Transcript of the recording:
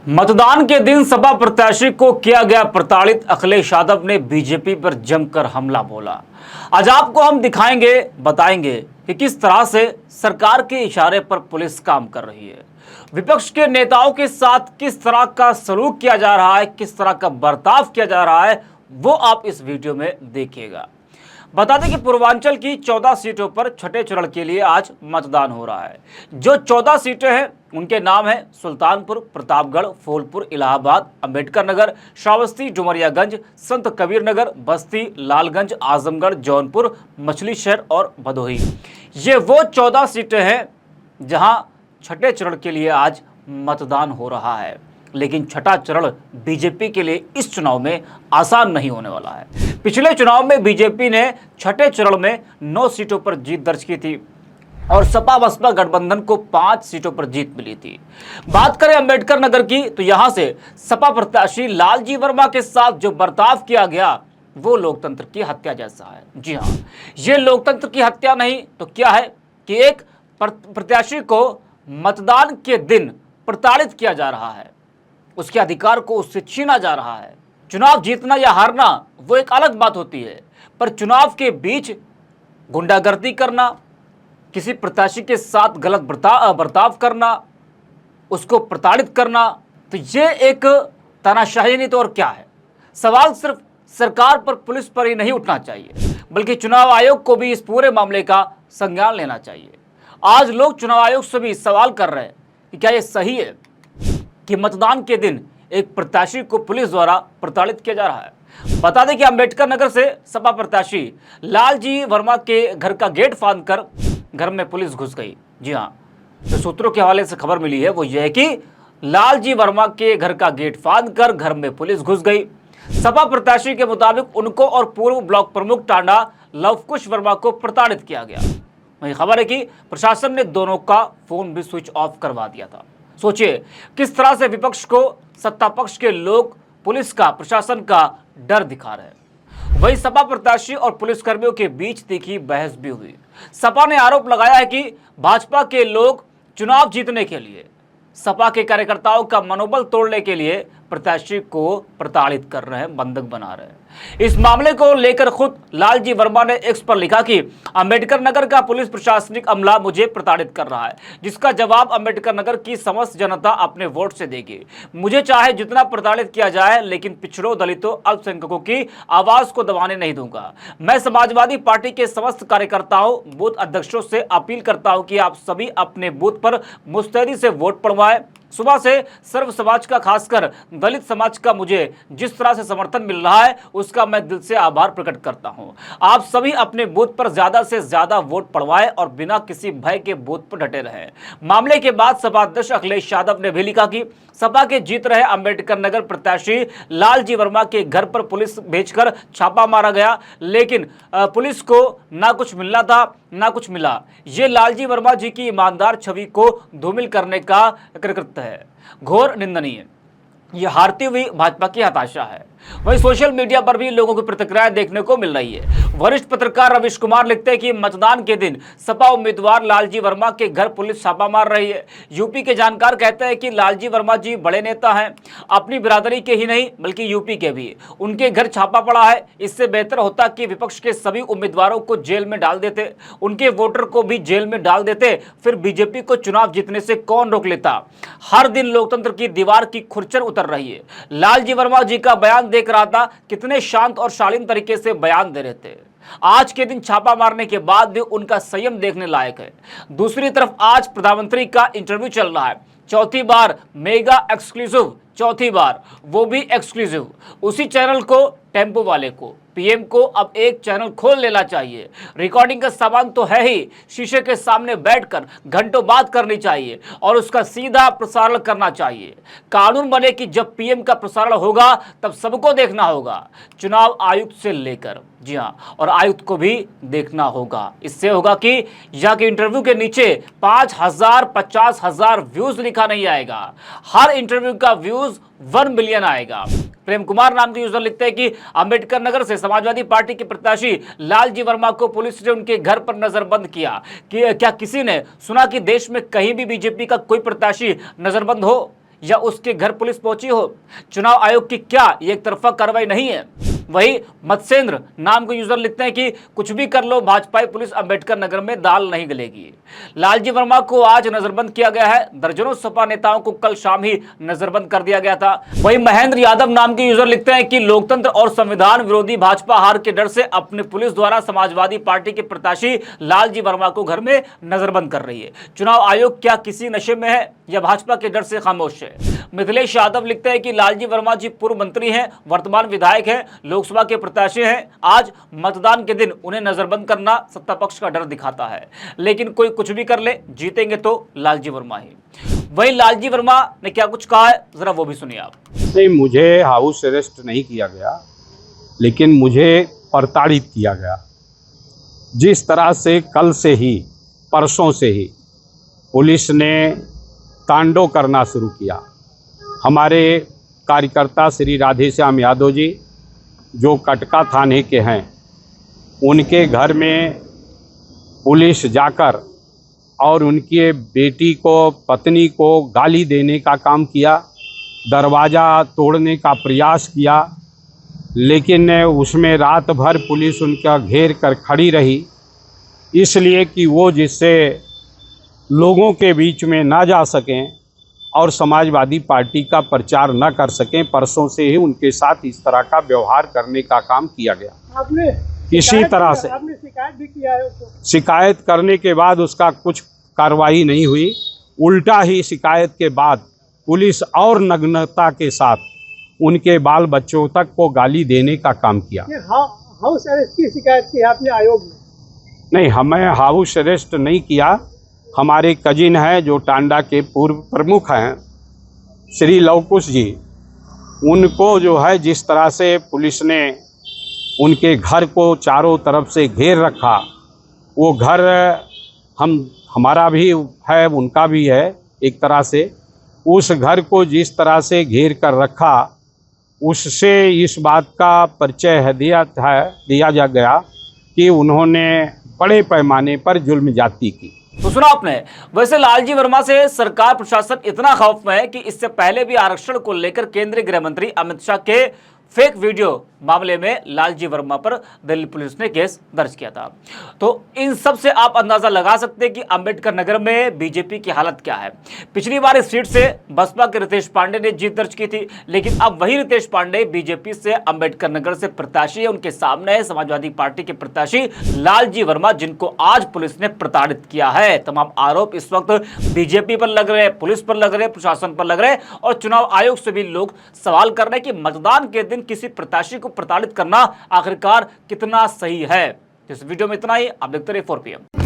मतदान के दिन सपा प्रत्याशी को किया गया प्रताड़ित। अखिलेश यादव ने बीजेपी पर जमकर हमला बोला। आज आपको हम दिखाएंगे, बताएंगे कि किस तरह से सरकार के इशारे पर पुलिस काम कर रही है, विपक्ष के नेताओं के साथ किस तरह का सलूक किया जा रहा है, किस तरह का बर्ताव किया जा रहा है, वो आप इस वीडियो में देखिएगा। बता दें कि पूर्वांचल की 14 सीटों पर छठे चरण के लिए आज मतदान हो रहा है। जो 14 सीटें हैं उनके नाम है सुल्तानपुर, प्रतापगढ़, फूलपुर, इलाहाबाद, अंबेडकर नगर, श्रावस्ती, डुमरियागंज, संत कबीर नगर, बस्ती, लालगंज, आजमगढ़, जौनपुर, मछली शहर और भदोही। ये वो 14 सीटें हैं जहां छठे चरण के लिए आज मतदान हो रहा है। लेकिन छठा चरण बीजेपी के लिए इस चुनाव में आसान नहीं होने वाला है। पिछले चुनाव में बीजेपी ने छठे चरण में 9 सीटों पर जीत दर्ज की थी और सपा बसपा गठबंधन को 5 सीटों पर जीत मिली थी। बात करें अंबेडकर नगर की, तो यहां से सपा प्रत्याशी लालजी वर्मा के साथ जो बर्ताव किया गया वो लोकतंत्र की हत्या जैसा है। जी हाँ, ये लोकतंत्र की हत्या नहीं तो क्या है कि एक प्रत्याशी को मतदान के दिन प्रताड़ित किया जा रहा है, उसके अधिकार को उससे छीना जा रहा है। चुनाव जीतना या हारना वो एक अलग बात होती है, पर चुनाव के बीच गुंडागर्दी करना, किसी प्रत्याशी के साथ गलत बर्ताव करना, उसको प्रताड़ित करना, तो ये एक तानाशाही नहीं तो और क्या है। सवाल सिर्फ सरकार पर, पुलिस पर ही नहीं उठना चाहिए, बल्कि चुनाव आयोग को भी इस पूरे मामले का संज्ञान लेना चाहिए। आज लोग चुनाव आयोग से भी सवाल कर रहे हैं कि क्या यह सही है कि मतदान के दिन एक प्रत्याशी को पुलिस द्वारा प्रताड़ित किया जा रहा है। बता दें कि अंबेडकर नगर से सपा प्रत्याशी लालजी वर्मा के घर का गेट फांदकर घर में पुलिस घुस गई। जी हां, तो सूत्रों के हवाले से खबर मिली है वो यह है कि लालजी वर्मा के घर का गेट फांदकर घर में पुलिस घुस गई। सपा प्रत्याशी के मुताबिक उनको और पूर्व ब्लॉक प्रमुख टांडा लवकुश वर्मा को प्रताड़ित किया गया। वही खबर है कि प्रशासन ने दोनों का फोन भी स्विच ऑफ करवा दिया था। सोचिए किस तरह से विपक्ष को सत्ता पक्ष के लोग पुलिस का, प्रशासन का डर दिखा रहे हैं। वही सपा प्रत्याशी और पुलिसकर्मियों के बीच तीखी बहस भी हुई। सपा ने आरोप लगाया है कि भाजपा के लोग चुनाव जीतने के लिए, सपा के कार्यकर्ताओं का मनोबल तोड़ने के लिए प्रत्याशी को प्रताड़ित कर रहे हैं, बंधक बना रहे हैं। इस मामले को लेकर खुद लालजी वर्मा ने एक्स पर लिखा कि अंबेडकर नगर का पुलिस प्रशासनिक अमला मुझे प्रताड़ित कर रहा है, जिसका जवाब अंबेडकर नगर की समस्त जनता अपने वोट से देगी। मुझे चाहे जितना प्रताड़ित किया जाए, लेकिन पिछड़ों, दलितों, अल्पसंख्यकों की आवाज को दबाने नहीं दूंगा। मैं समाजवादी पार्टी के समस्त कार्यकर्ताओं, बूथ अध्यक्षों से अपील करता हूं कि आप सभी अपने बूथ पर मुस्तैदी से वोट पड़वाएं। सुबह से सर्व समाज का, खासकर दलित समाज का मुझे जिस तरह से समर्थन मिल रहा है उसका मैं दिल से आभार प्रकट करता हूं। आप सभी अपने बूथ पर ज्यादा से ज्यादा वोट पड़वाएं और बिना किसी भय के बूथ पर डटे रहें। मामले के बाद सपा अध्यक्ष अखिलेश यादव ने भी लिखा कि सपा के जीत रहे अंबेडकर नगर प्रत्याशी लालजी वर्मा के घर पर पुलिस भेजकर छापा मारा गया, लेकिन पुलिस को ना कुछ मिलना था ना कुछ मिला। ये लालजी वर्मा जी की ईमानदार छवि को धूमिल करने का कृत्य है, घोर निंदनीय। यह हारती हुई भाजपा की हताशा है। वहीं सोशल मीडिया पर भी लोगों की प्रतिक्रियाएं देखने को मिल रही है। वरिष्ठ पत्रकार रविश कुमार लिखते हैं कि मतदान के दिन सपा उम्मीदवार लालजी वर्मा के घर पुलिस छापा मार रही है। यूपी के जानकार कहते हैं कि लालजी वर्मा जी बड़े नेता हैं, अपनी बिरादरी के ही नहीं बल्कि यूपी के भी। उनके घर छापा पड़ा है। इससे बेहतर होता कि विपक्ष के सभी उम्मीदवारों को जेल में डाल देते, उनके वोटर को भी जेल में डाल देते, फिर बीजेपी को चुनाव जीतने से कौन रोक लेता। हर दिन लोकतंत्र की दीवार की खुरचन उतर रही है। लालजी वर्मा जी का बयान देख रहा था, कितने शांत और शालीन तरीके से बयान दे रहे थे। आज के दिन छापा मारने के बाद भी उनका संयम देखने लायक है। दूसरी तरफ आज प्रधानमंत्री का इंटरव्यू चल रहा है, चौथी बार मेगा एक्सक्लूसिव, चौथी बार वो भी एक्सक्लूसिव। उसी चैनल को, टेम्पो वाले को, पीएम को अब एक चैनल खोल लेना चाहिए। रिकॉर्डिंग का सामान तो है ही, शीशे के सामने बैठकर घंटों बात करनी चाहिए और उसका सीधा प्रसारण करना चाहिए। कानून बने कि जब पीएम का प्रसारण होगा तब सबको देखना होगा, चुनाव आयुक्त से लेकर। जी हाँ, और आयुक्त को भी देखना होगा। इससे होगा कि यहाँ के इंटरव्यू के नीचे 5,000 50,000 व्यूज लिखा नहीं आएगा, हर इंटरव्यू का व्यूज 1 मिलियन आएगा। प्रेम कुमार नाम के यूजर लिखते हैं कि अंबेडकर नगर से समाजवादी पार्टी के प्रत्याशी लालजी वर्मा को पुलिस ने उनके घर पर नजरबंद किया। कि क्या किसी ने सुना कि देश में कहीं भी बीजेपी का कोई प्रत्याशी नजरबंद हो? या उसके घर पुलिस पहुंची हो। चुनाव आयोग की क्या ये एक तरफा कार्रवाई नहीं है? वही मत्स्येंद्र नाम के यूजर लिखते हैं कि कुछ भी कर लो, भाजपाई पुलिस अंबेडकर नगर में दाल नहीं गलेगी। लालजी वर्मा को आज नजरबंद किया गया है। दर्जनों सपा नेताओं को कल शाम ही नजरबंद कर दिया गया था। वही महेंद्र यादव नाम के यूजर लिखते हैं कि लोकतंत्र और संविधान विरोधी भाजपा हार के डर से अपने पुलिस द्वारा समाजवादी पार्टी के प्रत्याशी लालजी वर्मा को घर में नजरबंद कर रही है। चुनाव आयोग क्या किसी नशे में है या भाजपा के डर से खामोश है? मिथिलेश यादव लिखते हैं कि लालजी वर्मा जी पूर्व मंत्री हैं, वर्तमान विधायक हैं, लोकसभा के प्रत्याशी हैं। आज मतदान के दिन उन्हें नजरबंद करना सत्ता पक्ष का डर दिखाता है, लेकिन कोई कुछ भी कर ले, जीतेंगे तो लालजी वर्मा ही। वही लालजी वर्मा ने क्या कुछ कहा है, जरा वो भी सुनिए आप। नहीं, मुझे हाउस अरेस्ट नहीं किया गया, लेकिन मुझे प्रताड़ित किया गया। जिस तरह से कल से ही, परसों से ही पुलिस ने तांडव करना शुरू किया। हमारे कार्यकर्ता श्री राधेश्याम यादव जी, जो कटका थाने के हैं, उनके घर में पुलिस जाकर और उनकी बेटी को, पत्नी को गाली देने का काम किया, दरवाज़ा तोड़ने का प्रयास किया, लेकिन उसमें रात भर पुलिस उनका घेर कर खड़ी रही, इसलिए कि वो जिससे लोगों के बीच में ना जा सकें और समाजवादी पार्टी का प्रचार न कर सकें। परसों से ही उनके साथ इस तरह का व्यवहार करने का काम किया गया। आपने किसी तरह से आपने शिकायत भी किया है उसको? शिकायत करने के बाद उसका कुछ कार्रवाई नहीं हुई। उल्टा ही शिकायत के बाद पुलिस और नग्नता के साथ उनके बाल बच्चों तक को गाली देने का काम किया। ये हाउस अरेस्ट की शिकायत की है आपने आयोग में? नहीं, हमें हाउस अरेस्ट नहीं किया। हमारे कजिन हैं जो टांडा के पूर्व प्रमुख हैं, श्री लवकुश जी, उनको जो है जिस तरह से पुलिस ने उनके घर को चारों तरफ से घेर रखा, वो घर हमारा भी है, उनका भी है एक तरह से। उस घर को जिस तरह से घेर कर रखा, उससे इस बात का परिचय दिया जा गया कि उन्होंने बड़े पैमाने पर जुल्म जाति की। तो सुना आपने। वैसे लालजी वर्मा से सरकार प्रशासन इतना खौफ में है कि इससे पहले भी आरक्षण को लेकर केंद्रीय गृह मंत्री अमित शाह के फेक वीडियो मामले में लालजी वर्मा पर दिल्ली पुलिस ने केस दर्ज किया था। तो इन सब से आप अंदाजा लगा सकते हैं कि अंबेडकर नगर में बीजेपी की हालत क्या है। पिछली बार इस सीट से बसपा के रितेश पांडे ने जीत दर्ज की थी, लेकिन अब वही रितेश पांडे बीजेपी से अंबेडकर नगर से प्रत्याशी है। उनके सामने है समाजवादी पार्टी के प्रत्याशी लालजी वर्मा, जिनको आज पुलिस ने प्रताड़ित किया है। तमाम आरोप इस वक्त बीजेपी पर लग रहे हैं, पुलिस पर लग रहे हैं, प्रशासन पर लग रहे हैं, और चुनाव आयोग से भी लोग सवाल कर रहे हैं कि मतदान के दिन किसी प्रत्याशी को प्रताड़ित करना आखिरकार कितना सही है। इस वीडियो में इतना ही। आप देखते रहिए 4PM।